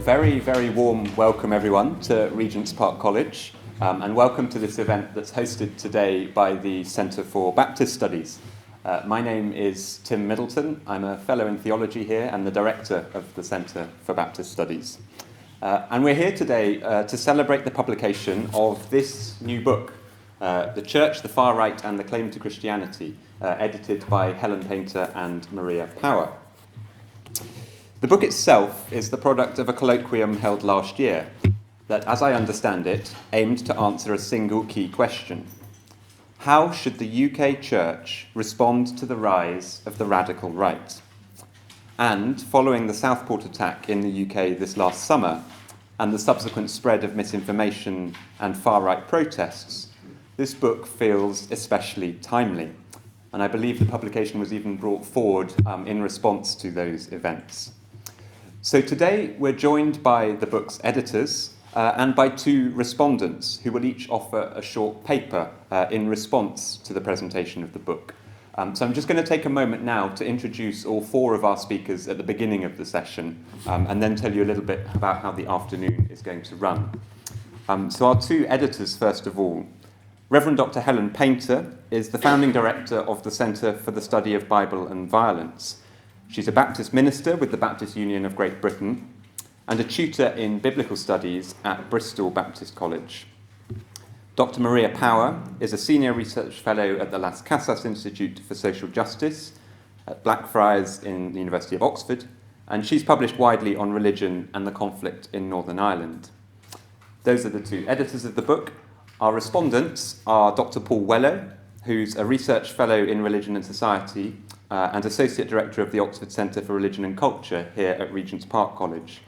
very, very warm welcome, everyone, to Regent's Park College, and welcome to this event that's hosted today by the Centre for Baptist Studies. My name is Tim Middleton. I'm a fellow in theology here and the director of the Centre for Baptist Studies. And we're here today to celebrate the publication of this new book, The Church, the Far Right and the Claim to Christianity, edited by Helen Paynter and Maria Power. The book itself is the product of a colloquium held last year that, as I understand it, aimed to answer a single key question. How should the UK Church respond to the rise of the radical right? And, following the Southport attack in the UK this last summer and the subsequent spread of misinformation and far-right protests, this book feels especially timely. And I believe the publication was even brought forward in response to those events. So today we're joined by the book's editors and by two respondents who will each offer a short paper in response to the presentation of the book. So I'm just going to take a moment now to introduce all four of our speakers at the beginning of the session and then tell you a little bit about how the afternoon is going to run. So our two editors, first of all. Reverend Dr. Helen Paynter is the founding director of the Centre for the Study of Bible and Violence. She's a Baptist minister with the Baptist Union of Great Britain and a tutor in biblical studies at Bristol Baptist College. Dr. Maria Power is a senior research fellow at the Las Casas Institute for Social Justice at Blackfriars in the University of Oxford, and she's published widely on religion and the conflict in Northern Ireland. Those are the two editors of the book. Our respondents are Dr. Paul Wellow, who's a research fellow in religion and society and associate director of the Oxford Centre for Religion and Culture here at Regent's Park College.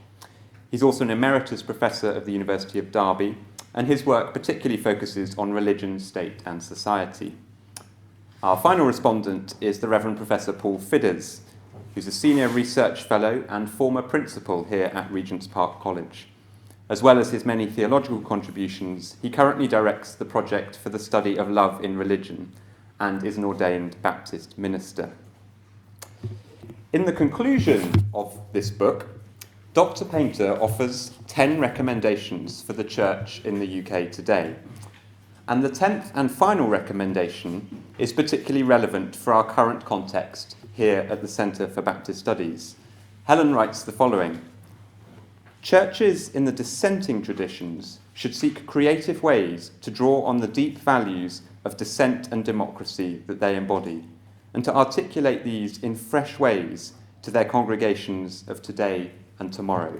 He's also an emeritus professor of the University of Derby, and his work particularly focuses on religion, state and society. Our final respondent is the Reverend Professor Paul Fidders, who's a senior research fellow and former principal here at Regent's Park College. As well as his many theological contributions, he currently directs the project for the study of love in religion and is an ordained Baptist minister. In the conclusion of this book, Dr. Paynter offers 10 recommendations for the Church in the UK today. And the 10th and final recommendation is particularly relevant for our current context here at the Centre for Baptist Studies. Helen writes the following: Churches in the dissenting traditions should seek creative ways to draw on the deep values of dissent and democracy that they embody, and to articulate these in fresh ways to their congregations of today and tomorrow.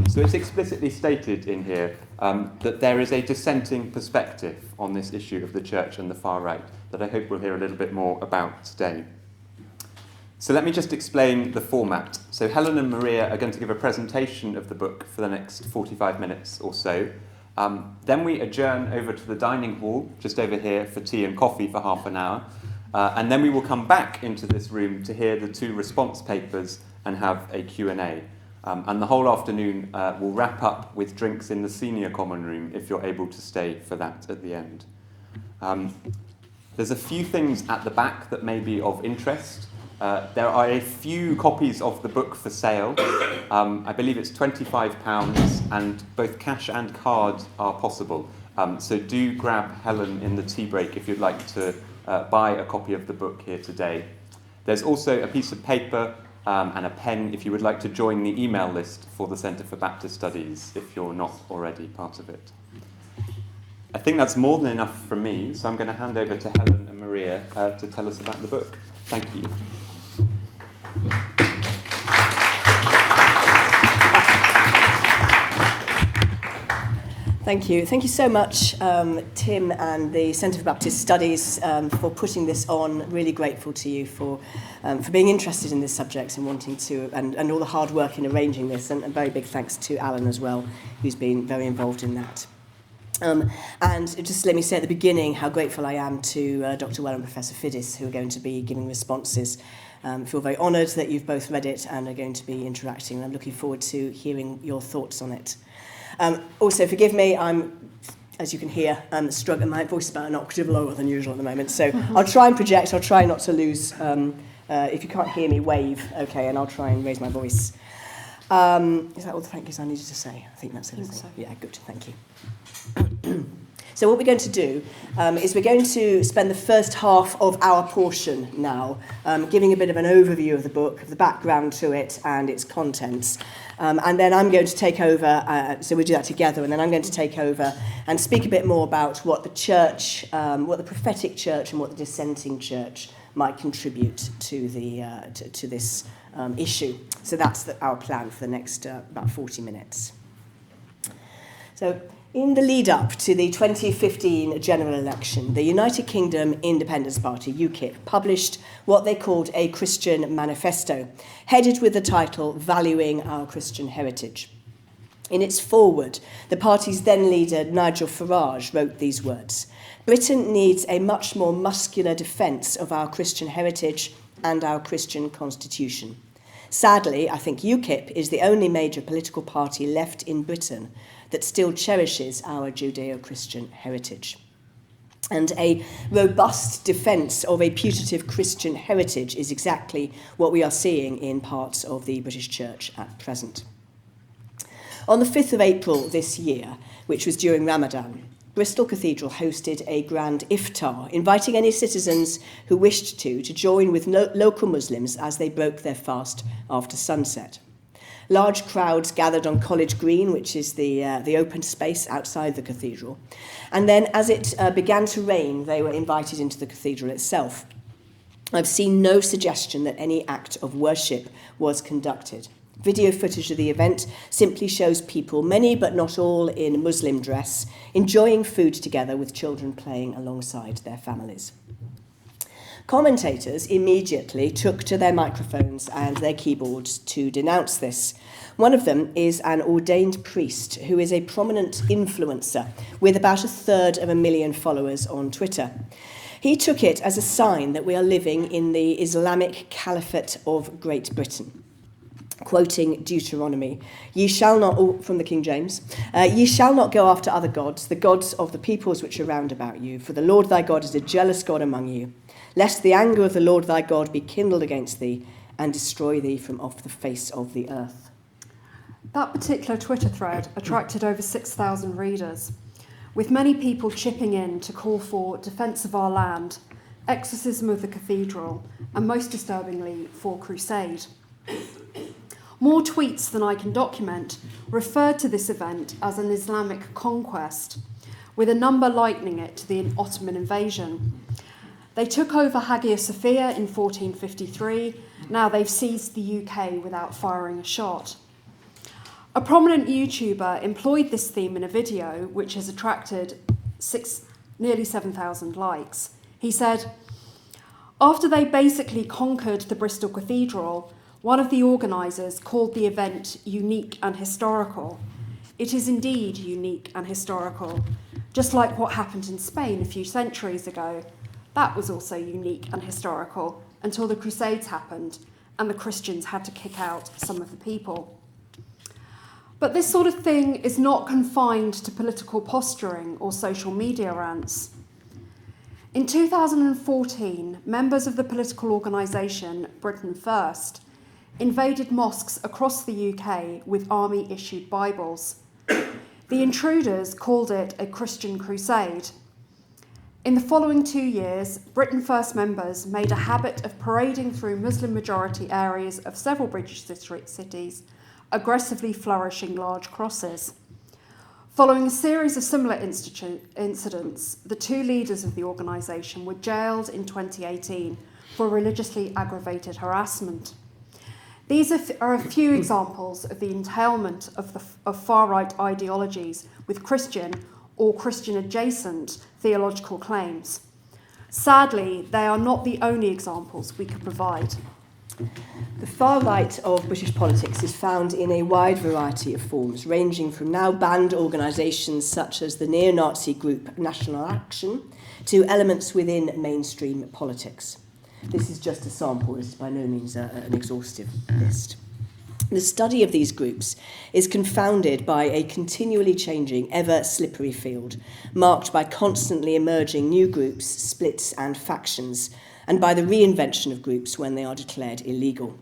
So it's explicitly stated in here that there is a dissenting perspective on this issue of the church and the far right that I hope we'll hear a little bit more about today. So let me just explain the format. So Helen and Maria are going to give a presentation of the book for the next 45 minutes or so. Then we adjourn over to the dining hall, just over here, for tea and coffee for half an hour. And then we will come back into this room to hear the two response papers and have a Q&A. And the whole afternoon will wrap up with drinks in the senior common room if you're able to stay for that at the end. There's a few things at the back that may be of interest. There are a few copies of the book for sale. I believe it's £25 and both cash and card are possible. So do grab Helen in the tea break if you'd like to buy a copy of the book here today. There's also a piece of paper and a pen if you would like to join the email list for the Centre for Baptist Studies if you're not already part of it. I think that's more than enough from me, so I'm going to hand over to Helen and Maria to tell us about the book. Thank you. Thank you. Thank you so much, Tim and the Centre for Baptist Studies for putting this on. Really grateful to you for being interested in this subject and wanting to, and all the hard work in arranging this. And a very big thanks to Alan as well, who's been very involved in that. And just let me say at the beginning how grateful I am to Dr. Wellow and Professor Fiddis, who are going to be giving responses. I feel very honoured that you've both read it and are going to be interacting. And I'm looking forward to hearing your thoughts on it. Also, forgive me, I'm, as you can hear, struggling. My voice is about an octave lower than usual at the moment. So I'll try and project. I'll try not to lose. If you can't hear me, wave, okay, and I'll try and raise my voice. Is that all the thank yous I needed to say? I think that's everything. So. Yeah, good, thank you. So what we're going to do is we're going to spend the first half of our portion now giving a bit of an overview of the book, of the background to it and its contents. And then I'm going to take over, so we do that together, and then I'm going to take over and speak a bit more about what the church, what the prophetic church and what the dissenting church might contribute to the to this issue. So that's our plan for the next about 40 minutes. So in the lead up to the 2015 general election, the United Kingdom Independence Party, UKIP, published what they called a Christian manifesto, headed with the title Valuing Our Christian Heritage. In its foreword, the party's then leader, Nigel Farage, wrote these words: "Britain needs a much more muscular defence of our Christian heritage and our Christian constitution. Sadly, I think UKIP is the only major political party left in Britain that still cherishes our Judeo-Christian heritage." And a robust defence of a putative Christian heritage is exactly what we are seeing in parts of the British Church at present. On the 5th of April this year, which was during Ramadan, Bristol Cathedral hosted a grand iftar, inviting any citizens who wished to join with local Muslims as they broke their fast after sunset. Large crowds gathered on College Green, which is the open space outside the cathedral. And then as it began to rain, they were invited into the cathedral itself. I've seen no suggestion that any act of worship was conducted. Video footage of the event simply shows people, many but not all in Muslim dress, enjoying food together with children playing alongside their families. Commentators immediately took to their microphones and their keyboards to denounce this. One of them is an ordained priest who is a prominent influencer with about 250,000 followers on Twitter. He took it as a sign that we are living in the Islamic Caliphate of Great Britain. Quoting Deuteronomy, "Ye shall not," from the King James, "ye shall not go after other gods, the gods of the peoples which are round about you, for the Lord thy God is a jealous God among you, lest the anger of the Lord thy God be kindled against thee, and destroy thee from off the face of the earth." That particular Twitter thread attracted over 6,000 readers, with many people chipping in to call for defence of our land, exorcism of the cathedral, and most disturbingly, for crusade. More tweets than I can document referred to this event as an Islamic conquest, with a number likening it to the Ottoman invasion. They took over Hagia Sophia in 1453. Now they've seized the UK without firing a shot. A prominent YouTuber employed this theme in a video which has attracted nearly 7,000 likes. He said, "After they basically conquered the Bristol Cathedral, one of the organisers called the event unique and historical. It is indeed unique and historical, just like what happened in Spain a few centuries ago. That was also unique and historical until the Crusades happened and the Christians had to kick out some of the people." But this sort of thing is not confined to political posturing or social media rants. In 2014, members of the political organisation Britain First invaded mosques across the UK with army-issued Bibles. The intruders called it a Christian crusade. In the following 2 years, Britain First members made a habit of parading through Muslim-majority areas of several British cities, aggressively flourishing large crosses. Following a series of similar incidents, the two leaders of the organisation were jailed in 2018 for religiously aggravated harassment. These are a few examples of the entailment of far-right ideologies with Christian or Christian-adjacent theological claims. Sadly, they are not the only examples we could provide. The far right of British politics is found in a wide variety of forms, ranging from now banned organisations such as the neo-Nazi group National Action to elements within mainstream politics. This is just a sample, this is by no means an exhaustive list. The study of these groups is confounded by a continually changing, ever slippery field, marked by constantly emerging new groups, splits and factions, and by the reinvention of groups when they are declared illegal.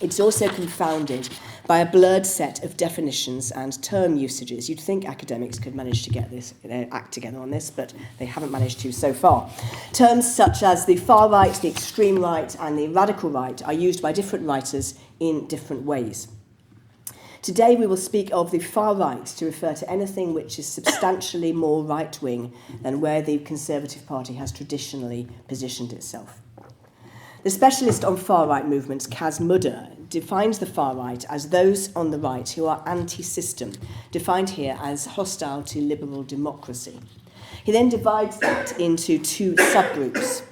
It's also confounded by a blurred set of definitions and term usages. You'd think academics could manage to get this, act together on this, but they haven't managed to so far. Terms such as the far right, the extreme right, and the radical right are used by different writers in different ways. Today we will speak of the far right to refer to anything which is substantially more right-wing than where the Conservative Party has traditionally positioned itself. The specialist on far-right movements, Kaz Mudder, defines the far right as those on the right who are anti-system, defined here as hostile to liberal democracy. He then divides that into two subgroups.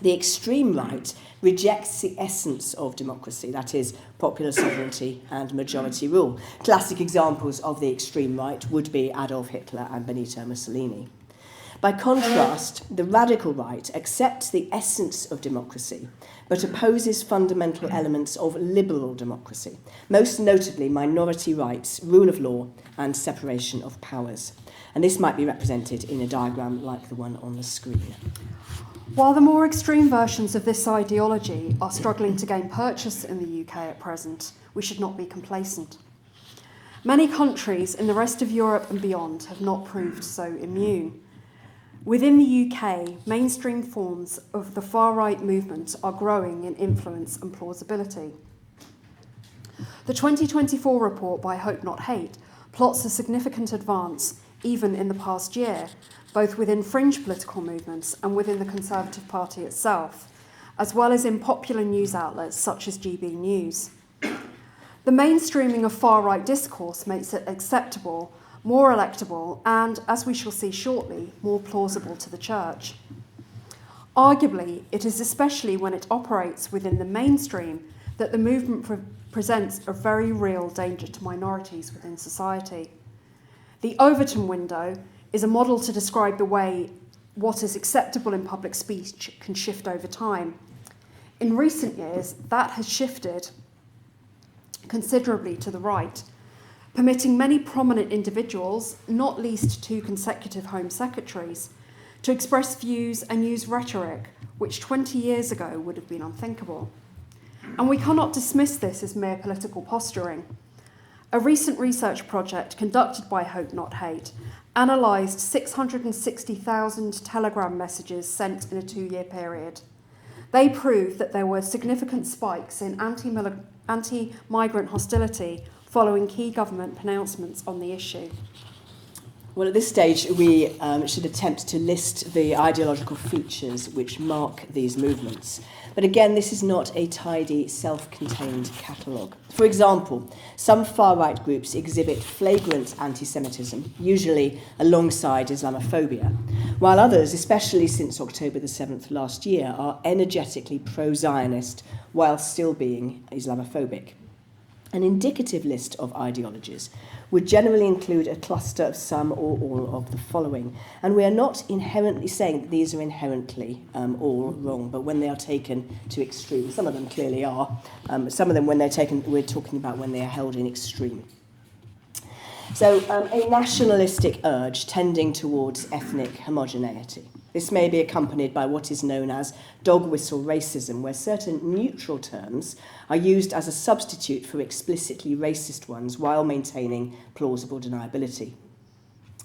The extreme right rejects the essence of democracy, that is, popular sovereignty and majority rule. Classic examples of the extreme right would be Adolf Hitler and Benito Mussolini. By contrast, the radical right accepts the essence of democracy, but opposes fundamental elements of liberal democracy, most notably minority rights, rule of law, and separation of powers. And this might be represented in a diagram like the one on the screen. While the more extreme versions of this ideology are struggling to gain purchase in the UK at present, we should not be complacent. Many countries in the rest of Europe and beyond have not proved so immune. Within the UK, mainstream forms of the far-right movement are growing in influence and plausibility. The 2024 report by Hope Not Hate plots a significant advance even in the past year, both within fringe political movements and within the Conservative Party itself, as well as in popular news outlets such as GB News. The mainstreaming of far-right discourse makes it acceptable, more electable, and, as we shall see shortly, more plausible to the Church. Arguably, it is especially when it operates within the mainstream that the movement presents a very real danger to minorities within society. The Overton window is a model to describe the way what is acceptable in public speech can shift over time. In recent years, that has shifted considerably to the right, permitting many prominent individuals, not least two consecutive Home Secretaries, to express views and use rhetoric which 20 years ago would have been unthinkable. And we cannot dismiss this as mere political posturing. A recent research project conducted by Hope Not Hate analysed 660,000 telegram messages sent in a 2-year period. They proved that there were significant spikes in anti-migrant hostility following key government pronouncements on the issue. Well, at this stage, we should attempt to list the ideological features which mark these movements. But again, this is not a tidy, self-contained catalogue. For example, some far-right groups exhibit flagrant anti-Semitism, usually alongside Islamophobia, while others, especially since October the 7th last year, are energetically pro-Zionist while still being Islamophobic. An indicative list of ideologies would generally include a cluster of some or all of the following. And we are not inherently saying that these are inherently all wrong, but when they are taken to extreme, some of them clearly are, some of them when they're taken, we're talking about when they are held in extreme. So a nationalistic urge tending towards ethnic homogeneity. This may be accompanied by what is known as dog whistle racism, where certain neutral terms are used as a substitute for explicitly racist ones while maintaining plausible deniability.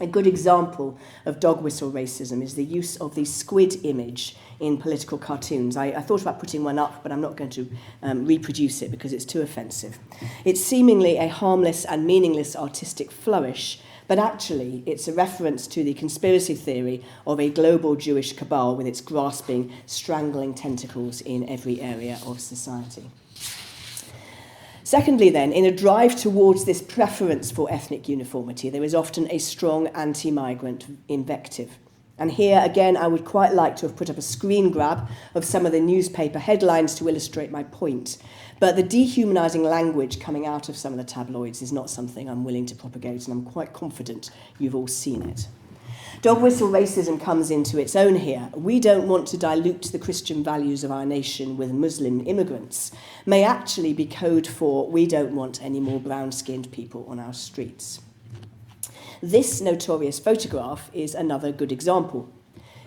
A good example of dog whistle racism is the use of the squid image in political cartoons. I thought about putting one up, but I'm not going to reproduce it because it's too offensive. It's seemingly a harmless and meaningless artistic flourish, but actually it's a reference to the conspiracy theory of a global Jewish cabal with its grasping, strangling tentacles in every area of society. Secondly, then, in a drive towards this preference for ethnic uniformity, there is often a strong anti-migrant invective. And here, again, I would quite like to have put up a screen grab of some of the newspaper headlines to illustrate my point. But the dehumanising language coming out of some of the tabloids is not something I'm willing to propagate, and I'm quite confident you've all seen it. Dog whistle racism comes into its own here. We don't want to dilute the Christian values of our nation with Muslim immigrants may actually be code for we don't want any more brown-skinned people on our streets. This notorious photograph is another good example.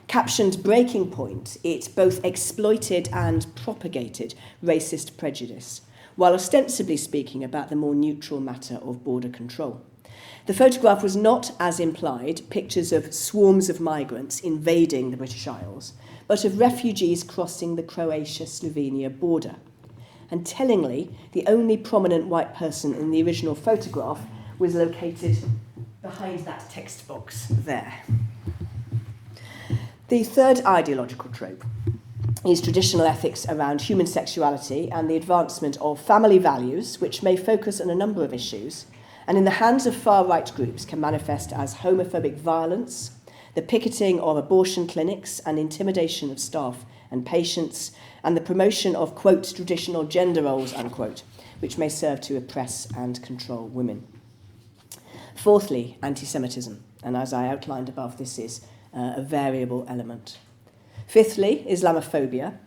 Captioned Breaking Point, it both exploited and propagated racist prejudice. while ostensibly speaking about the more neutral matter of border control. The photograph was not, as implied, pictures of swarms of migrants invading the British Isles, but of refugees crossing the Croatia-Slovenia border. And tellingly, the only prominent white person in the original photograph was located behind that text box there. The third ideological trope is traditional ethics around human sexuality and the advancement of family values, which may focus on a number of issues, and in the hands of far-right groups can manifest as homophobic violence, the picketing of abortion clinics and intimidation of staff and patients, and the promotion of, quote, traditional gender roles, unquote, which may serve to oppress and control women. Fourthly, anti-Semitism, and as I outlined above, this is a variable element. Fifthly, Islamophobia,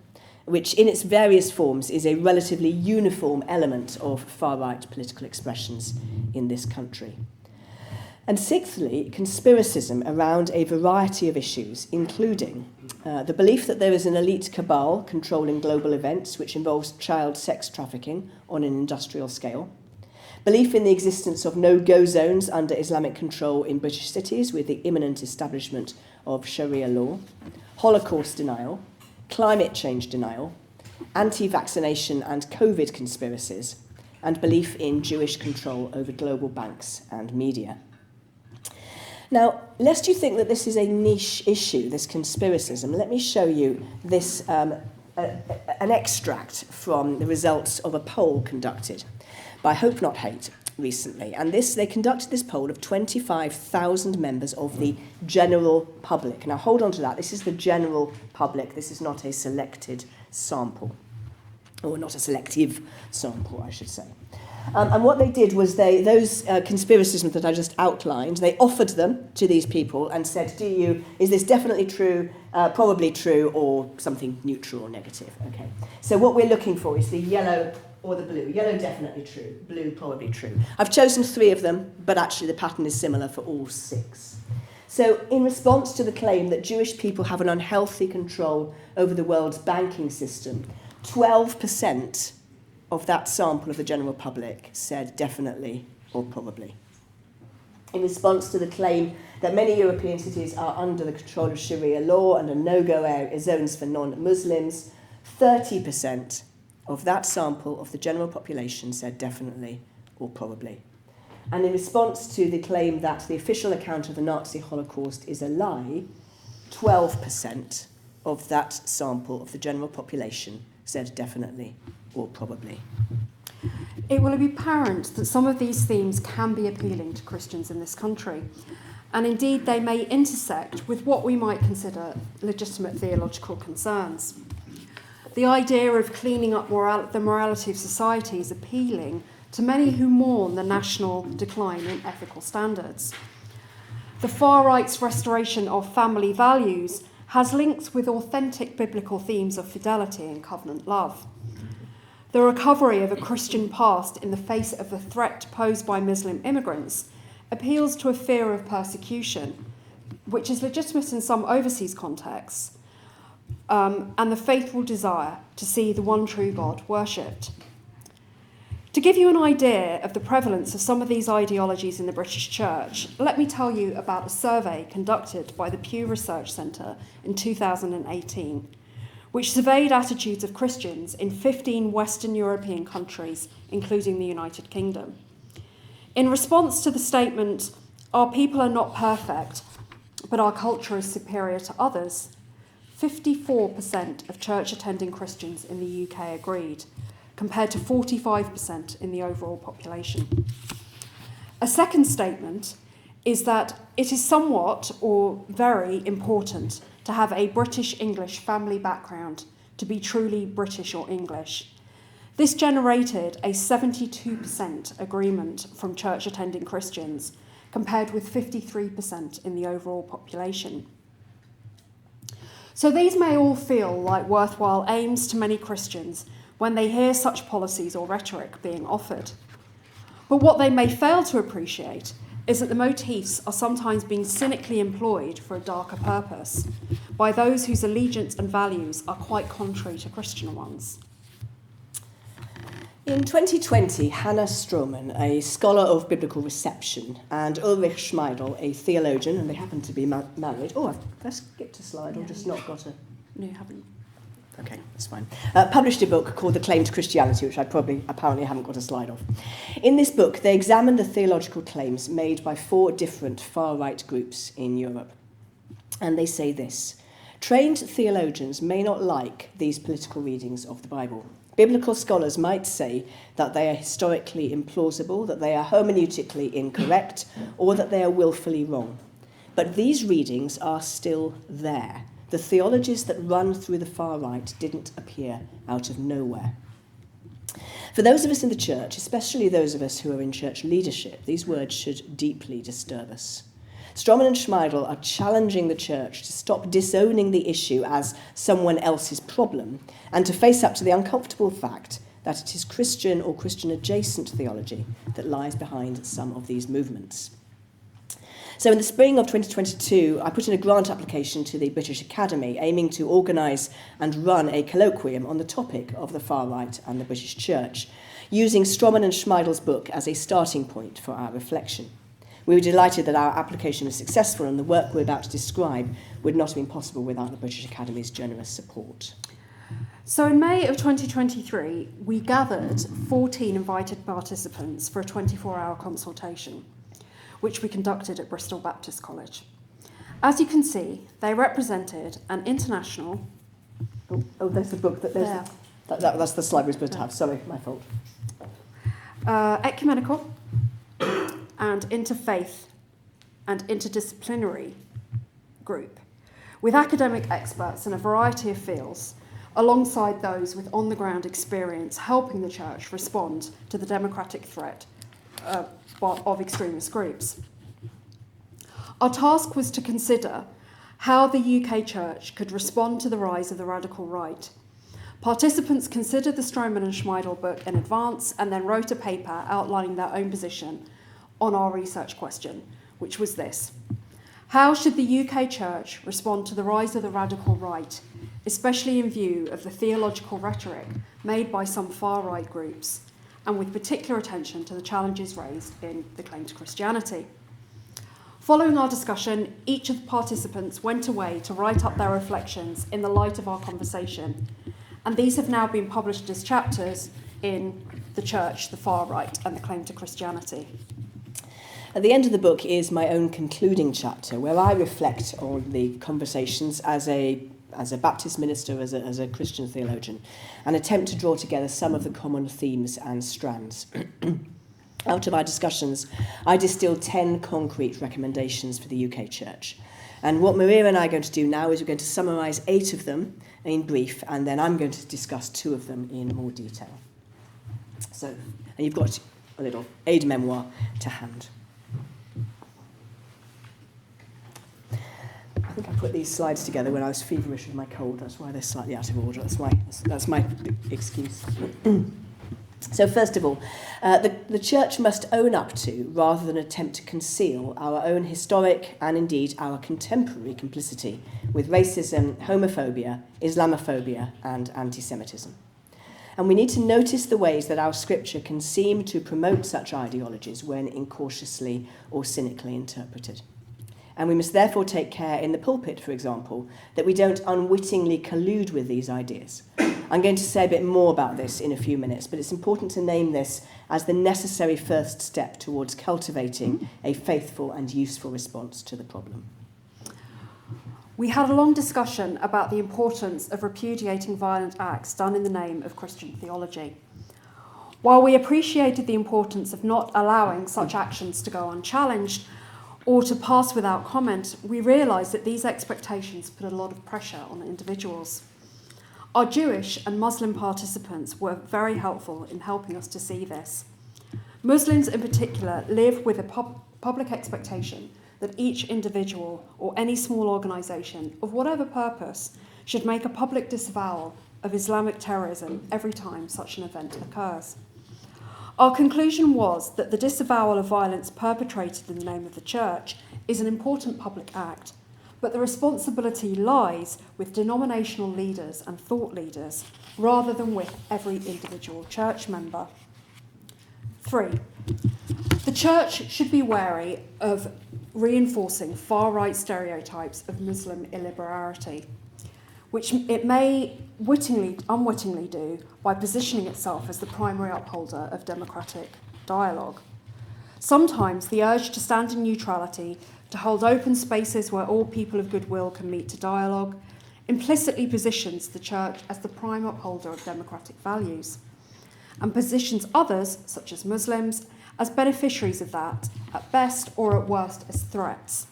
which in its various forms is a relatively uniform element of far-right political expressions in this country. And sixthly, conspiracism around a variety of issues, including the belief that there is an elite cabal controlling global events, which involves child sex trafficking on an industrial scale, belief in the existence of no-go zones under Islamic control in British cities with the imminent establishment of Sharia law, Holocaust denial, climate change denial, anti-vaccination and COVID conspiracies, and belief in Jewish control over global banks and media. Now, lest you think that this is a niche issue, this conspiracism, let me show you this an extract from the results of a poll conducted by Hope Not Hate recently. And they conducted this poll of 25,000 members of the general public. Now, hold on to that. This is the general public. This is not a selected sample, or not a selective sample, I should say. And what they did was those conspiracies that I just outlined, they offered them to these people and said, is this definitely true, probably true, or something neutral or negative? Okay. So what we're looking for is the yellow or the blue. Yellow, definitely true. Blue, probably true. I've chosen 3 of them, but actually the pattern is similar for all 6. So in response to the claim that Jewish people have an unhealthy control over the world's banking system, 12% of that sample of the general public said definitely or probably. In response to the claim that many European cities are under the control of Sharia law and are no-go zones for non-Muslims, 30% of that sample of the general population said definitely or probably. And in response to the claim that the official account of the Nazi Holocaust is a lie, 12% of that sample of the general population said definitely or probably. It will be apparent that some of these themes can be appealing to Christians in this country, and indeed they may intersect with what we might consider legitimate theological concerns. The idea of cleaning up the morality of society is appealing to many who mourn the national decline in ethical standards. The far right's restoration of family values has links with authentic biblical themes of fidelity and covenant love. The recovery of a Christian past in the face of the threat posed by Muslim immigrants appeals to a fear of persecution, which is legitimate in some overseas contexts, and the faithful desire to see the one true God worshipped. To give you an idea of the prevalence of some of these ideologies in the British Church, let me tell you about a survey conducted by the Pew Research Centre in 2018, which surveyed attitudes of Christians in 15 Western European countries, including the United Kingdom. In response to the statement, "Our people are not perfect, but our culture is superior to others," 54% of church-attending Christians in the UK agreed, compared to 45% in the overall population. A second statement is that it is somewhat or very important to have a British English family background to be truly British or English. This generated a 72% agreement from church-attending Christians, compared with 53% in the overall population. So these may all feel like worthwhile aims to many Christians when they hear such policies or rhetoric being offered. But what they may fail to appreciate is that the motifs are sometimes being cynically employed for a darker purpose by those whose allegiance and values are quite contrary to Christian ones. In 2020, Hannah Stroman, a scholar of biblical reception, and Ulrich Schmeidel, a theologian, and they happen to be married. Oh, I've skipped a slide or just not got a... No, you haven't. Okay, that's fine. Published a book called The Claim to Christianity, which I apparently haven't got a slide of. In this book, they examined the theological claims made by 4 different far-right groups in Europe. And they say this: trained theologians may not like these political readings of the Bible. Biblical scholars might say that they are historically implausible, that they are hermeneutically incorrect, or that they are willfully wrong. But these readings are still there. The theologies that run through the far right didn't appear out of nowhere. For those of us in the church, especially those of us who are in church leadership, these words should deeply disturb us. Stroman and Schmeidel are challenging the church to stop disowning the issue as someone else's problem and to face up to the uncomfortable fact that it is Christian or Christian-adjacent theology that lies behind some of these movements. So in the spring of 2022, I put in a grant application to the British Academy aiming to organise and run a colloquium on the topic of the far right and the British Church, using Stroman and Schmeidel's book as a starting point for our reflection. We were delighted that our application was successful and the work we're about to describe would not have been possible without the British Academy's generous support. So in May of 2023, we gathered 14 invited participants for a 24-hour consultation, which we conducted at Bristol Baptist College. As you can see, they represented an international... Oh, there's the book. That's the slide we're supposed to have. Sorry, my fault. Ecumenical and interfaith and interdisciplinary group, with academic experts in a variety of fields, alongside those with on-the-ground experience helping the church respond to the democratic threat of extremist groups. Our task was to consider how the UK church could respond to the rise of the radical right. Participants considered the Stroman and Schmeidel book in advance and then wrote a paper outlining their own position on our research question, which was this: how should the UK church respond to the rise of the radical right, especially in view of the theological rhetoric made by some far-right groups, and with particular attention to the challenges raised in the claim to Christianity? Following our discussion, each of the participants went away to write up their reflections in the light of our conversation, and these have now been published as chapters in The Church, the Far Right, and the Claim to Christianity. At the end of the book is my own concluding chapter, where I reflect on the conversations as a Baptist minister, as a Christian theologian, and attempt to draw together some of the common themes and strands. Out of our discussions, I distilled 10 concrete recommendations for the UK church. And what Maria and I are going to do now is we're going to summarise 8 of them in brief, and then I'm going to discuss 2 of them in more detail. So, and you've got a little aid memoir to hand. I think I put these slides together when I was feverish with my cold. That's why they're slightly out of order. That's my excuse. So first of all, the church must own up to, rather than attempt to conceal, our own historic and indeed our contemporary complicity with racism, homophobia, Islamophobia and anti-Semitism. And we need to notice the ways that our scripture can seem to promote such ideologies when incautiously or cynically interpreted. And we must therefore take care in the pulpit, for example, that we don't unwittingly collude with these ideas. I'm going to say a bit more about this in a few minutes, but it's important to name this as the necessary first step towards cultivating a faithful and useful response to the problem. We had a long discussion about the importance of repudiating violent acts done in the name of Christian theology. While we appreciated the importance of not allowing such actions to go unchallenged or to pass without comment, we realised that these expectations put a lot of pressure on individuals. Our Jewish and Muslim participants were very helpful in helping us to see this. Muslims in particular live with a public expectation that each individual or any small organisation, of whatever purpose, should make a public disavowal of Islamic terrorism every time such an event occurs. Our conclusion was that the disavowal of violence perpetrated in the name of the church is an important public act, but the responsibility lies with denominational leaders and thought leaders rather than with every individual church member. 3. The church should be wary of reinforcing far-right stereotypes of Muslim illiberality, which it may unwittingly do by positioning itself as the primary upholder of democratic dialogue. Sometimes the urge to stand in neutrality, to hold open spaces where all people of goodwill can meet to dialogue, implicitly positions the church as the prime upholder of democratic values, and positions others, such as Muslims, as beneficiaries of that, at best or at worst as threats.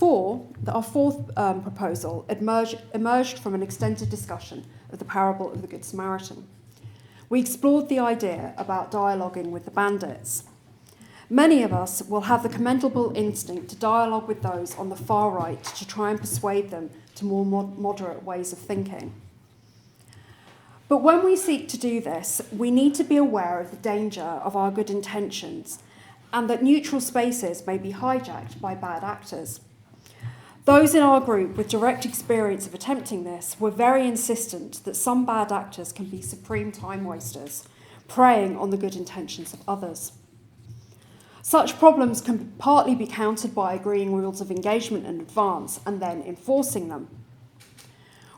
Our fourth proposal emerged from an extended discussion of the parable of the Good Samaritan. We explored the idea about dialoguing with the bandits. Many of us will have the commendable instinct to dialogue with those on the far right to try and persuade them to more moderate ways of thinking. But when we seek to do this, we need to be aware of the danger of our good intentions and that neutral spaces may be hijacked by bad actors. Those in our group with direct experience of attempting this were very insistent that some bad actors can be supreme time wasters, preying on the good intentions of others. Such problems can partly be countered by agreeing rules of engagement in advance and then enforcing them.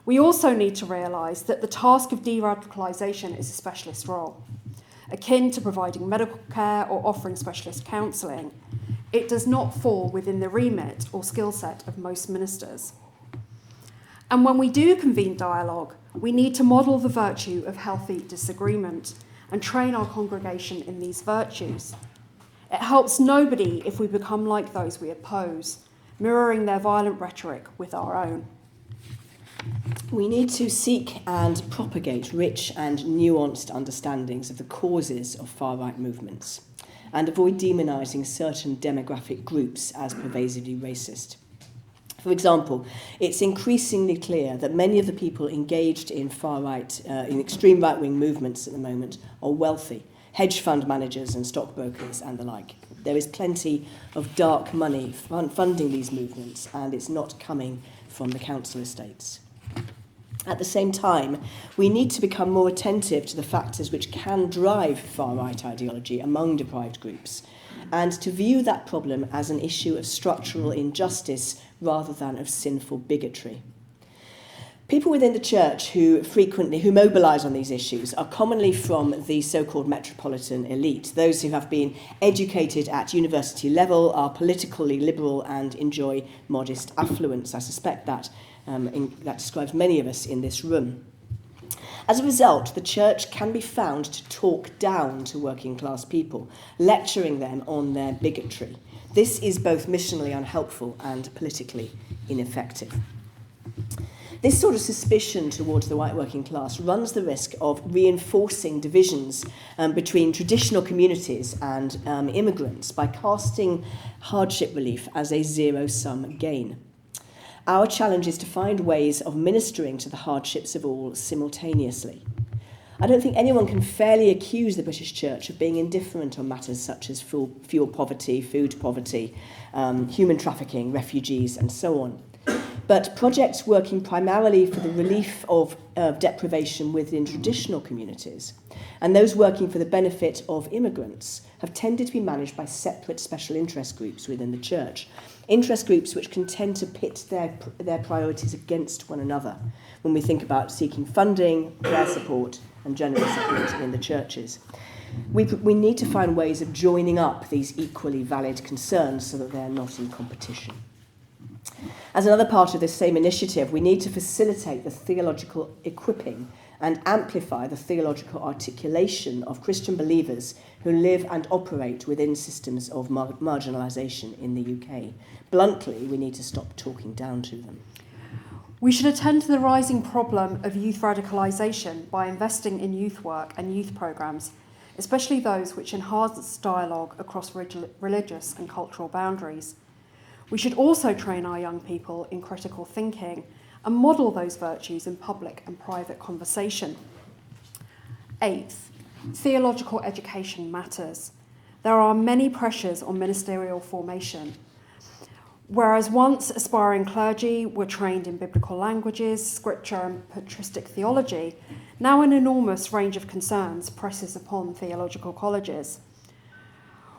We also need to realise that the task of de-radicalisation is a specialist role. Akin to providing medical care or offering specialist counselling, it does not fall within the remit or skill set of most ministers. And when we do convene dialogue, we need to model the virtue of healthy disagreement and train our congregation in these virtues. It helps nobody if we become like those we oppose, mirroring their violent rhetoric with our own. We need to seek and propagate rich and nuanced understandings of the causes of far-right movements and avoid demonising certain demographic groups as pervasively racist. For example, it's increasingly clear that many of the people engaged in far-right, in extreme right-wing movements at the moment are wealthy, hedge fund managers and stockbrokers and the like. There is plenty of dark money funding these movements, and it's not coming from the council estates. At the same time, we need to become more attentive to the factors which can drive far-right ideology among deprived groups, and to view that problem as an issue of structural injustice rather than of sinful bigotry. People within the church who mobilise on these issues are commonly from the so-called metropolitan elite, those who have been educated at university level, are politically liberal and enjoy modest affluence. I suspect that that describes many of us in this room. As a result, the church can be found to talk down to working class people, lecturing them on their bigotry. This is both missionally unhelpful and politically ineffective. This sort of suspicion towards the white working class runs the risk of reinforcing divisions between traditional communities and immigrants by casting hardship relief as a zero-sum gain. Our challenge is to find ways of ministering to the hardships of all simultaneously. I don't think anyone can fairly accuse the British Church of being indifferent on matters such as fuel poverty, food poverty, human trafficking, refugees, and so on. But projects working primarily for the relief of deprivation within traditional communities and those working for the benefit of immigrants have tended to be managed by separate special interest groups within the church. Interest groups which can tend to pit their priorities against one another when we think about seeking funding, prayer support, and general support in the churches. We need to find ways of joining up these equally valid concerns so that they're not in competition. As another part of this same initiative, we need to facilitate the theological equipping and amplify the theological articulation of Christian believers who live and operate within systems of marginalisation in the UK. Bluntly, we need to stop talking down to them. We should attend to the rising problem of youth radicalisation by investing in youth work and youth programmes, especially those which enhance dialogue across religious and cultural boundaries. We should also train our young people in critical thinking and model those virtues in public and private conversation. 8th, theological education matters. There are many pressures on ministerial formation. Whereas once aspiring clergy were trained in biblical languages, scripture and patristic theology, now an enormous range of concerns presses upon theological colleges.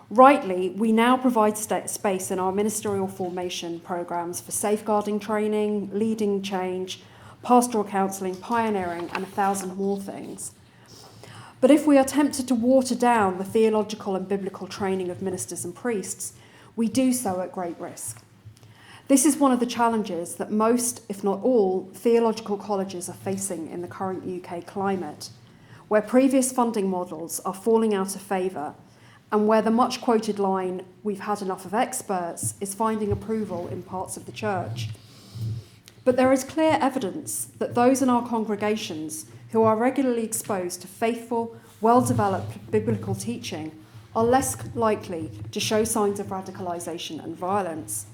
Rightly, we now provide space in our ministerial formation programmes for safeguarding training, leading change, pastoral counselling, pioneering, and 1,000 more things. But if we are tempted to water down the theological and biblical training of ministers and priests, we do so at great risk. This is one of the challenges that most, if not all, theological colleges are facing in the current UK climate, where previous funding models are falling out of favour and where the much quoted line, "We've had enough of experts," is finding approval in parts of the church. But there is clear evidence that those in our congregations who are regularly exposed to faithful, well-developed biblical teaching are less likely to show signs of radicalisation and violence.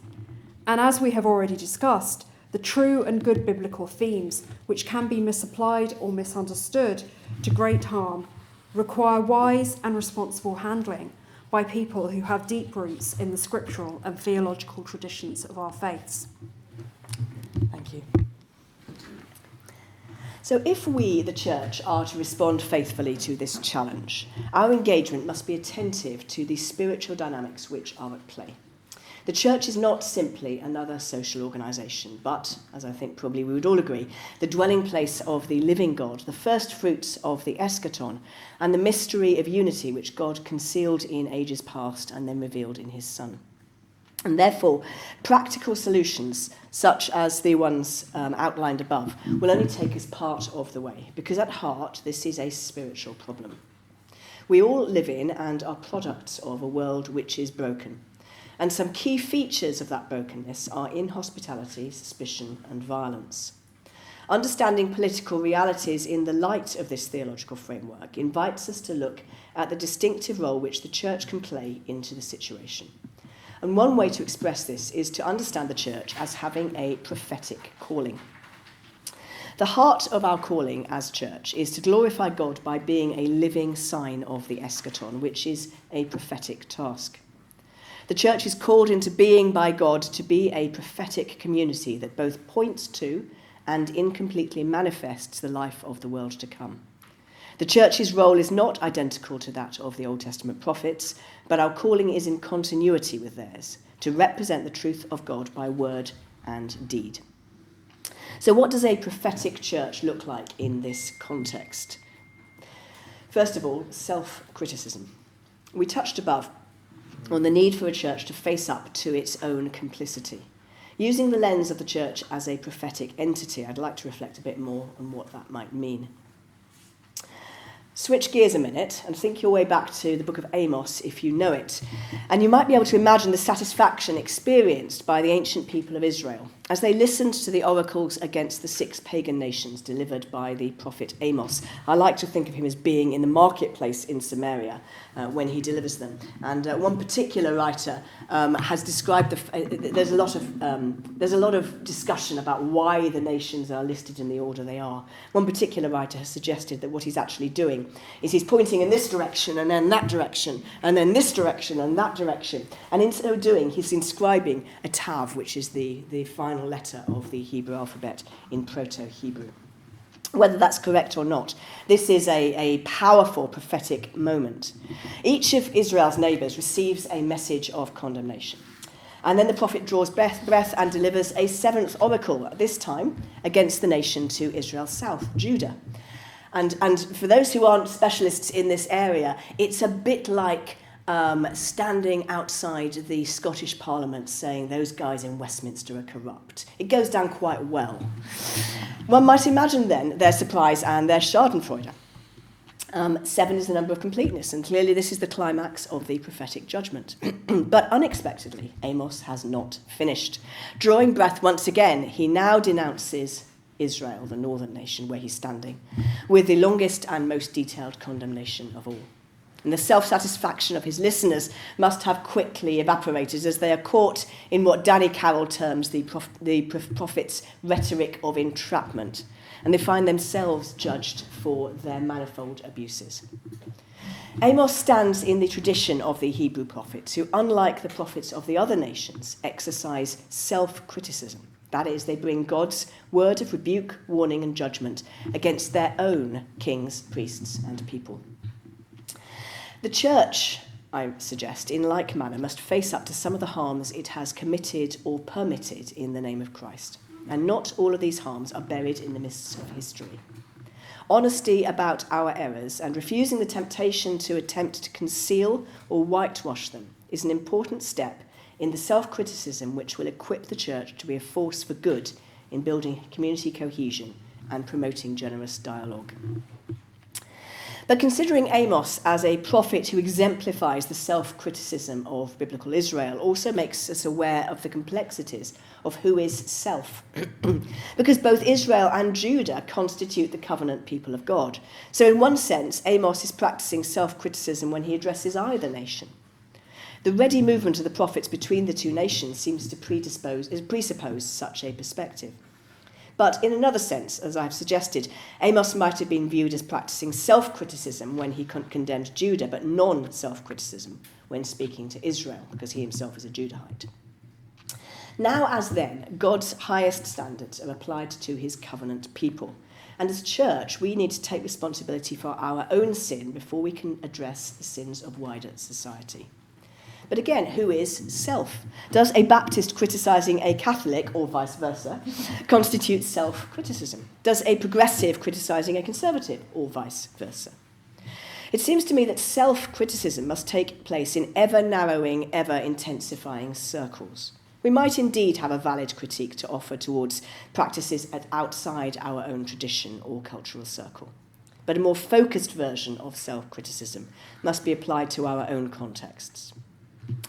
And as we have already discussed, the true and good biblical themes, which can be misapplied or misunderstood to great harm, require wise and responsible handling by people who have deep roots in the scriptural and theological traditions of our faiths. Thank you. So if we, the Church, are to respond faithfully to this challenge, our engagement must be attentive to the spiritual dynamics which are at play. The Church is not simply another social organisation, but, as I think probably we would all agree, the dwelling place of the living God, the first fruits of the eschaton, and the mystery of unity which God concealed in ages past and then revealed in his Son. And therefore, practical solutions, such as the ones outlined above, will only take us part of the way, because at heart, this is a spiritual problem. We all live in and are products of a world which is broken. And some key features of that brokenness are inhospitality, suspicion, and violence. Understanding political realities in the light of this theological framework invites us to look at the distinctive role which the Church can play into the situation. And one way to express this is to understand the Church as having a prophetic calling. The heart of our calling as Church is to glorify God by being a living sign of the eschaton, which is a prophetic task. The Church is called into being by God to be a prophetic community that both points to and incompletely manifests the life of the world to come. The Church's role is not identical to that of the Old Testament prophets, but our calling is in continuity with theirs, to represent the truth of God by word and deed. So what does a prophetic church look like in this context? First of all, self-criticism. We touched above on the need for a church to face up to its own complicity. Using the lens of the church as a prophetic entity, I'd like to reflect a bit more on what that might mean. Switch gears a minute and think your way back to the book of Amos, if you know it, and you might be able to imagine the satisfaction experienced by the ancient people of Israel as they listened to the oracles against the 6 pagan nations delivered by the prophet Amos. I like to think of him as being in the marketplace in Samaria when he delivers them. And one particular writer has described there's a lot of discussion about why the nations are listed in the order they are. One particular writer has suggested that what he's actually doing is he's pointing in this direction and then that direction and then this direction and that direction. And in so doing, he's inscribing a tav, which is the final letter of the Hebrew alphabet in Proto-Hebrew. Whether that's correct or not, this is a powerful prophetic moment. Each of Israel's neighbours receives a message of condemnation. And then the prophet draws breath and delivers a 7th oracle, this time against the nation to Israel's south, Judah. And for those who aren't specialists in this area, it's a bit like standing outside the Scottish Parliament saying those guys in Westminster are corrupt. It goes down quite well. One might imagine then their surprise and their schadenfreude. 7 is the number of completeness, and clearly this is the climax of the prophetic judgment. But unexpectedly, Amos has not finished. Drawing breath once again, he now denounces Israel, the northern nation where he's standing, with the longest and most detailed condemnation of all. And the self-satisfaction of his listeners must have quickly evaporated as they are caught in what Danny Carroll terms the prophet's rhetoric of entrapment, and they find themselves judged for their manifold abuses. Amos stands in the tradition of the Hebrew prophets, who, unlike the prophets of the other nations, exercise self-criticism. That is, they bring God's word of rebuke, warning, and judgment against their own kings, priests, and people. The church, I suggest, in like manner, must face up to some of the harms it has committed or permitted in the name of Christ. And not all of these harms are buried in the mists of history. Honesty about our errors and refusing the temptation to attempt to conceal or whitewash them is an important step in the self-criticism which will equip the church to be a force for good in building community cohesion and promoting generous dialogue. But considering Amos as a prophet who exemplifies the self-criticism of biblical Israel also makes us aware of the complexities of who is self. Because both Israel and Judah constitute the covenant people of God. So in one sense, Amos is practicing self-criticism when he addresses either nation. The ready movement of the prophets between the two nations seems to presuppose such a perspective. But in another sense, as I've suggested, Amos might have been viewed as practicing self-criticism when he condemned Judah, but non-self-criticism when speaking to Israel, because he himself is a Judahite. Now as then, God's highest standards are applied to his covenant people. And as church, we need to take responsibility for our own sin before we can address the sins of wider society. But again, who is self? Does a Baptist criticising a Catholic, or vice versa, constitute self-criticism? Does a progressive criticising a conservative, or vice versa? It seems to me that self-criticism must take place in ever-narrowing, ever-intensifying circles. We might indeed have a valid critique to offer towards practices outside our own tradition or cultural circle. But a more focused version of self-criticism must be applied to our own contexts.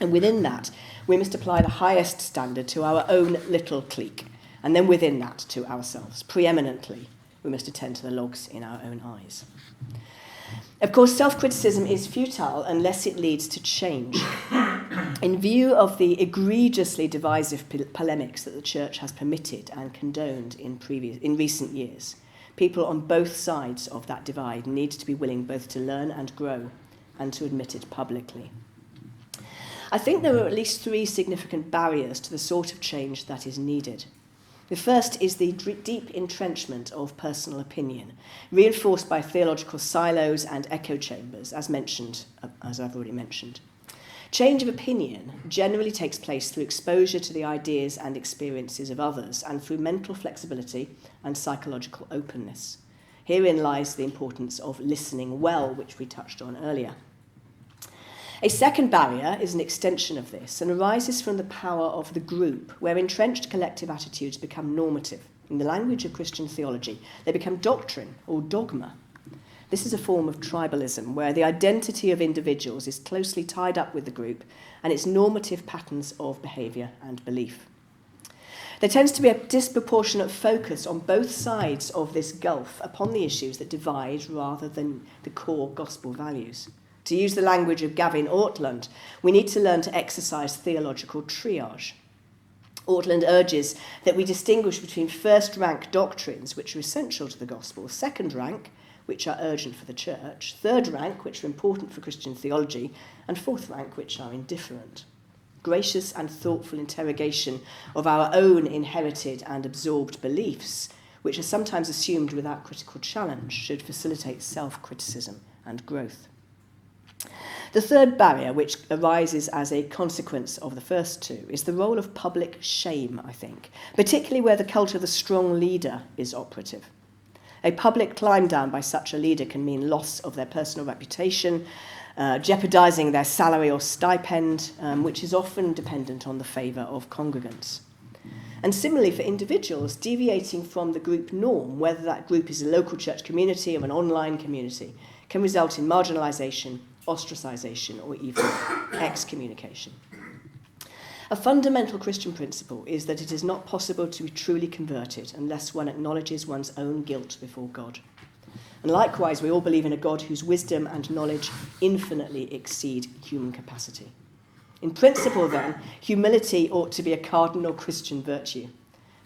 And within that, we must apply the highest standard to our own little clique, and then within that to ourselves. Preeminently, we must attend to the logs in our own eyes. Of course, self-criticism is futile unless it leads to change. In view of the egregiously divisive polemics that the church has permitted and condoned in recent years, people on both sides of that divide need to be willing both to learn and grow and to admit it publicly. I think there are at least three significant barriers to the sort of change that is needed. The first is the deep entrenchment of personal opinion, reinforced by theological silos and echo chambers, as I've already mentioned. Change of opinion generally takes place through exposure to the ideas and experiences of others and through mental flexibility and psychological openness. Herein lies the importance of listening well, which we touched on earlier. A second barrier is an extension of this and arises from the power of the group, where entrenched collective attitudes become normative. In the language of Christian theology, they become doctrine or dogma. This is a form of tribalism, where the identity of individuals is closely tied up with the group and its normative patterns of behaviour and belief. There tends to be a disproportionate focus on both sides of this gulf upon the issues that divide rather than the core gospel values. To use the language of Gavin Ortland, we need to learn to exercise theological triage. Ortland urges that we distinguish between first-rank doctrines, which are essential to the gospel, second rank, which are urgent for the church, third rank, which are important for Christian theology, and fourth rank, which are indifferent. Gracious and thoughtful interrogation of our own inherited and absorbed beliefs, which are sometimes assumed without critical challenge, should facilitate self-criticism and growth. The third barrier, which arises as a consequence of the first two, is the role of public shame, I think, particularly where the cult of the strong leader is operative. A public climb down by such a leader can mean loss of their personal reputation, jeopardising their salary or stipend, which is often dependent on the favour of congregants. And similarly for individuals, deviating from the group norm, whether that group is a local church community or an online community, can result in marginalisation, ostracisation, or even excommunication. A fundamental Christian principle is that it is not possible to be truly converted unless one acknowledges one's own guilt before God. And likewise, we all believe in a God whose wisdom and knowledge infinitely exceed human capacity. In principle, then, humility ought to be a cardinal Christian virtue.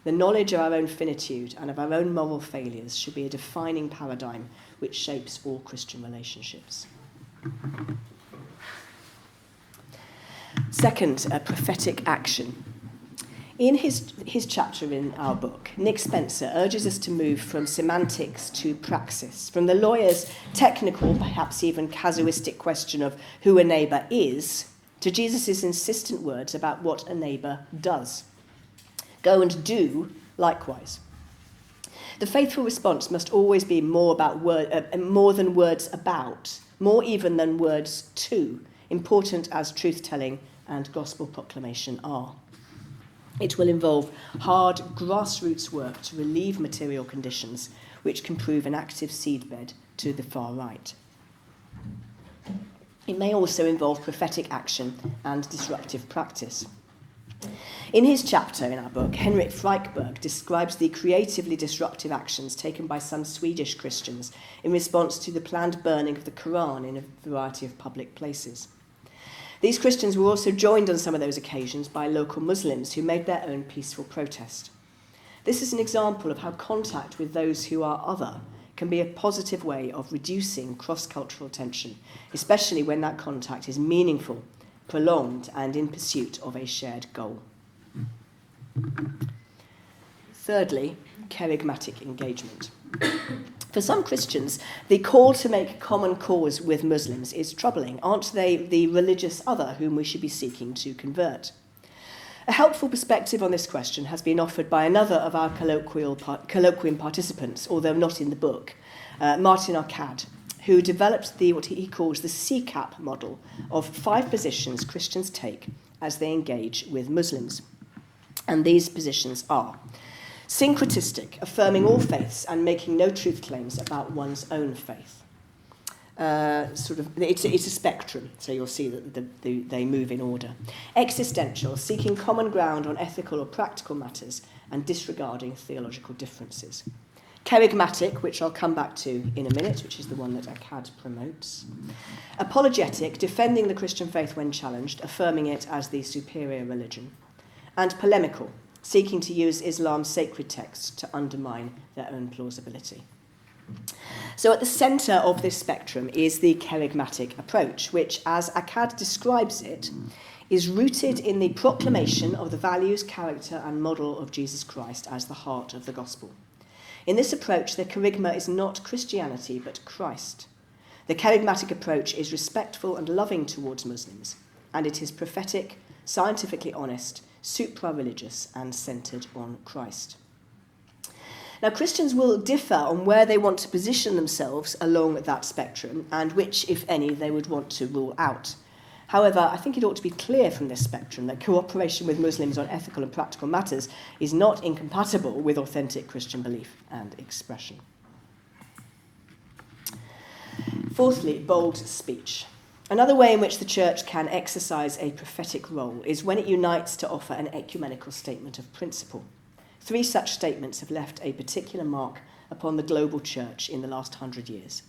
The knowledge of our own finitude and of our own moral failures should be a defining paradigm which shapes all Christian relationships. Second, prophetic action. In his chapter in our book, Nick Spencer urges us to move from semantics to praxis, from the lawyer's technical, perhaps even casuistic question of who a neighbour is, to Jesus' insistent words about what a neighbour does. Go and do likewise. The faithful response must always be more than words about, more even than words to, important as truth-telling and gospel proclamation are. It will involve hard grassroots work to relieve material conditions which can prove an active seedbed to the far right. It may also involve prophetic action and disruptive practice. In his chapter in our book, Henrik Freiberg describes the creatively disruptive actions taken by some Swedish Christians in response to the planned burning of the Quran in a variety of public places. These Christians were also joined on some of those occasions by local Muslims who made their own peaceful protest. This is an example of how contact with those who are other can be a positive way of reducing cross-cultural tension, especially when that contact is meaningful, prolonged, and in pursuit of a shared goal. Thirdly, charismatic engagement. For some Christians, the call to make common cause with Muslims is troubling. Aren't they the religious other whom we should be seeking to convert? A helpful perspective on this question has been offered by another of our colloquium participants, although not in the book, Martin Arcad, who developed what he calls the CCAP model of 5 positions Christians take as they engage with Muslims. And these positions are: syncretistic, affirming all faiths and making no truth claims about one's own faith. It's a spectrum, so you'll see that they move in order. Existential, seeking common ground on ethical or practical matters and disregarding theological differences. Charismatic, which I'll come back to in a minute, which is the one that Akkad promotes. Apologetic, defending the Christian faith when challenged, affirming it as the superior religion. And polemical, seeking to use Islam's sacred texts to undermine their own plausibility. So at the centre of this spectrum is the charismatic approach, which, as Akkad describes it, is rooted in the proclamation of the values, character and model of Jesus Christ as the heart of the gospel. In this approach, the charisma is not Christianity, but Christ. The charismatic approach is respectful and loving towards Muslims, and it is prophetic, scientifically honest, supra-religious and centred on Christ. Now, Christians will differ on where they want to position themselves along that spectrum and which, if any, they would want to rule out. However, I think it ought to be clear from this spectrum that cooperation with Muslims on ethical and practical matters is not incompatible with authentic Christian belief and expression. Fourthly, bold speech. Another way in which the Church can exercise a prophetic role is when it unites to offer an ecumenical statement of principle. 3 such statements have left a particular mark upon the global Church in the last 100 years.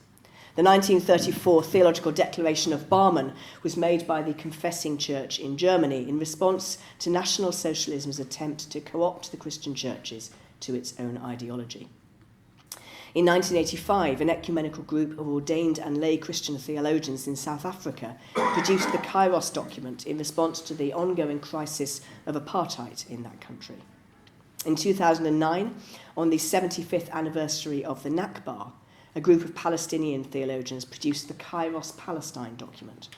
The 1934 Theological Declaration of Barmen was made by the Confessing Church in Germany in response to National Socialism's attempt to co-opt the Christian churches to its own ideology. In 1985, an ecumenical group of ordained and lay Christian theologians in South Africa produced the Kairos document in response to the ongoing crisis of apartheid in that country. In 2009, on the 75th anniversary of the Nakba, a group of Palestinian theologians produced the Kairos Palestine document.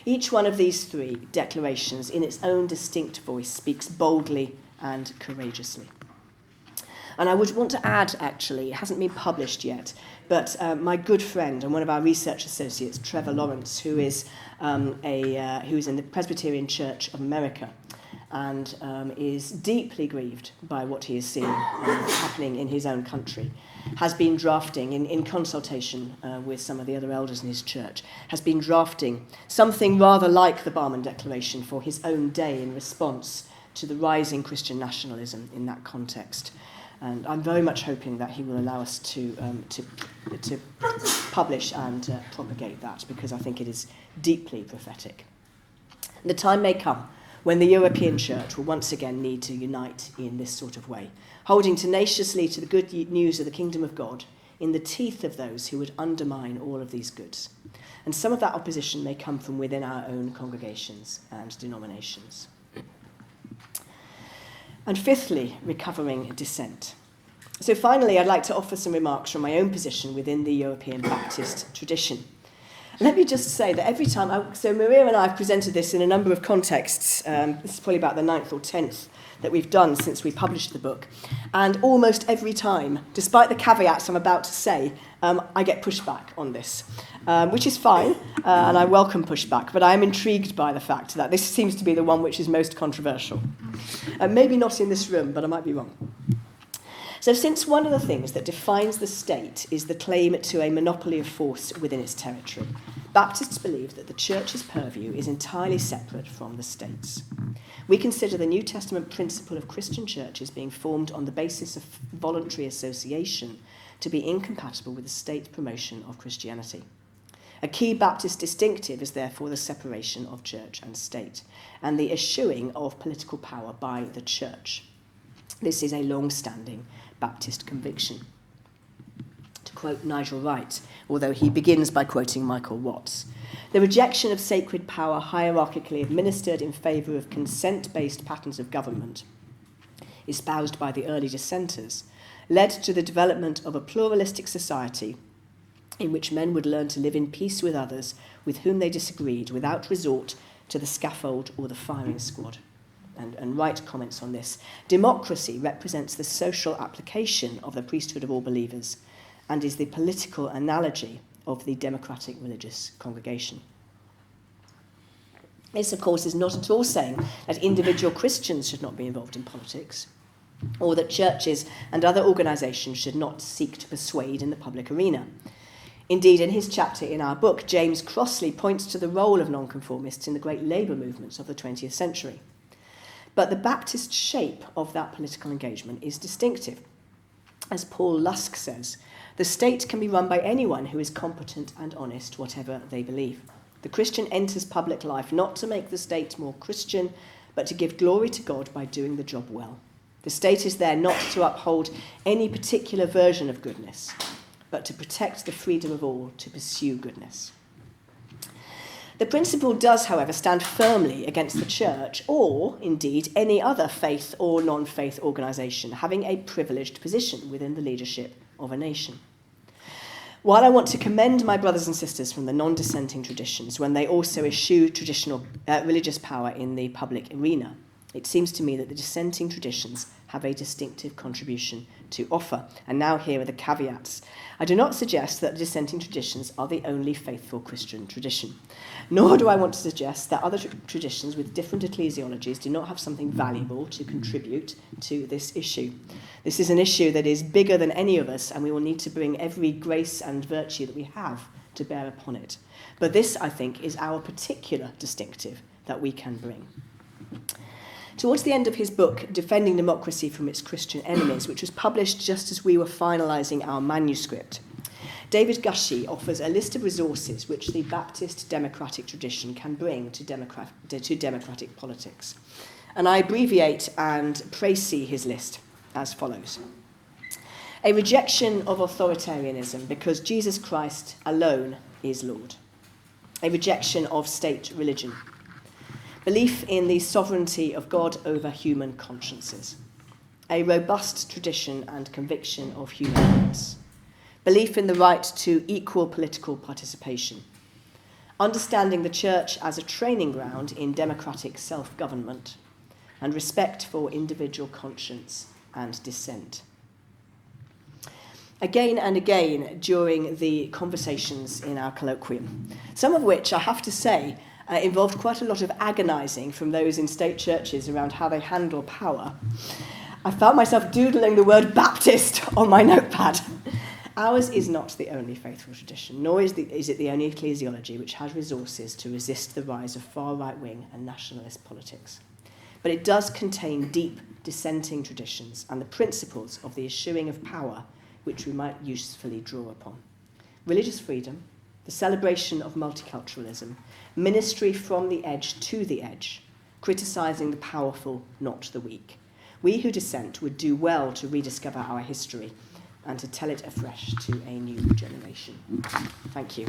Each one of these 3 declarations, in its own distinct voice, speaks boldly and courageously. And I would want to add, actually, it hasn't been published yet, but my good friend and one of our research associates, Trevor Lawrence, who is in the Presbyterian Church of America, and is deeply grieved by what he is seeing happening in his own country, has been drafting, in consultation with some of the other elders in his church, has been drafting something rather like the Barmen Declaration for his own day in response to the rising Christian nationalism in that context. And I'm very much hoping that he will allow us to publish and propagate that, because I think it is deeply prophetic. The time may come when the European Church will once again need to unite in this sort of way, holding tenaciously to the good news of the kingdom of God in the teeth of those who would undermine all of these goods. And some of that opposition may come from within our own congregations and denominations. And fifthly, recovering dissent. So finally, I'd like to offer some remarks from my own position within the European Baptist tradition. Let me just say that every time, so Maria and I have presented this in a number of contexts. This is probably about the 9th or 10th that we've done since we published the book. And almost every time, despite the caveats I'm about to say, I get pushback on this, which is fine, and I welcome pushback, but I am intrigued by the fact that this seems to be the one which is most controversial. Maybe not in this room, but I might be wrong. So since one of the things that defines the state is the claim to a monopoly of force within its territory, Baptists believe that the church's purview is entirely separate from the state's. We consider the New Testament principle of Christian churches being formed on the basis of voluntary association to be incompatible with the state promotion of Christianity. A key Baptist distinctive is therefore the separation of church and state and the eschewing of political power by the church. This is a long-standing Baptist conviction. To quote Nigel Wright, although he begins by quoting Michael Watts, the rejection of sacred power hierarchically administered in favour of consent-based patterns of government, espoused by the early dissenters, led to the development of a pluralistic society in which men would learn to live in peace with others with whom they disagreed without resort to the scaffold or the firing squad. And Wright comments on this. Democracy represents the social application of the priesthood of all believers and is the political analogy of the democratic religious congregation. This, of course, is not at all saying that individual Christians should not be involved in politics, or that churches and other organisations should not seek to persuade in the public arena. Indeed, in his chapter in our book, James Crossley points to the role of nonconformists in the great labour movements of the 20th century. But the Baptist shape of that political engagement is distinctive. As Paul Lusk says, the state can be run by anyone who is competent and honest, whatever they believe. The Christian enters public life not to make the state more Christian, but to give glory to God by doing the job well. The state is there not to uphold any particular version of goodness, but to protect the freedom of all to pursue goodness. The principle does, however, stand firmly against the church or, indeed, any other faith or non-faith organisation having a privileged position within the leadership of a nation. While I want to commend my brothers and sisters from the non-dissenting traditions when they also eschew traditional religious power in the public arena, it seems to me that the dissenting traditions have a distinctive contribution to offer. And now here are the caveats. I do not suggest that the dissenting traditions are the only faithful Christian tradition, nor do I want to suggest that other traditions with different ecclesiologies do not have something valuable to contribute to this issue. This is an issue that is bigger than any of us, and we will need to bring every grace and virtue that we have to bear upon it. But this, I think, is our particular distinctive that we can bring. Towards the end of his book, Defending Democracy from Its Christian Enemies, which was published just as we were finalising our manuscript, David Gushee offers a list of resources which the Baptist democratic tradition can bring to democratic politics. And I abbreviate and précis his list as follows. A rejection of authoritarianism because Jesus Christ alone is Lord. A rejection of state religion. Belief in the sovereignty of God over human consciences. A robust tradition and conviction of human rights. Belief in the right to equal political participation. Understanding the church as a training ground in democratic self-government. And respect for individual conscience and dissent. Again and again during the conversations in our colloquium, some of which I have to say involved quite a lot of agonising from those in state churches around how they handle power, I found myself doodling the word Baptist on my notepad. Ours is not the only faithful tradition, nor is it the only ecclesiology which has resources to resist the rise of far right-wing and nationalist politics. But it does contain deep dissenting traditions and the principles of the eschewing of power which we might usefully draw upon. Religious freedom, the celebration of multiculturalism, ministry from the edge to the edge, criticising the powerful, not the weak. We who dissent would do well to rediscover our history and to tell it afresh to a new generation. Thank you.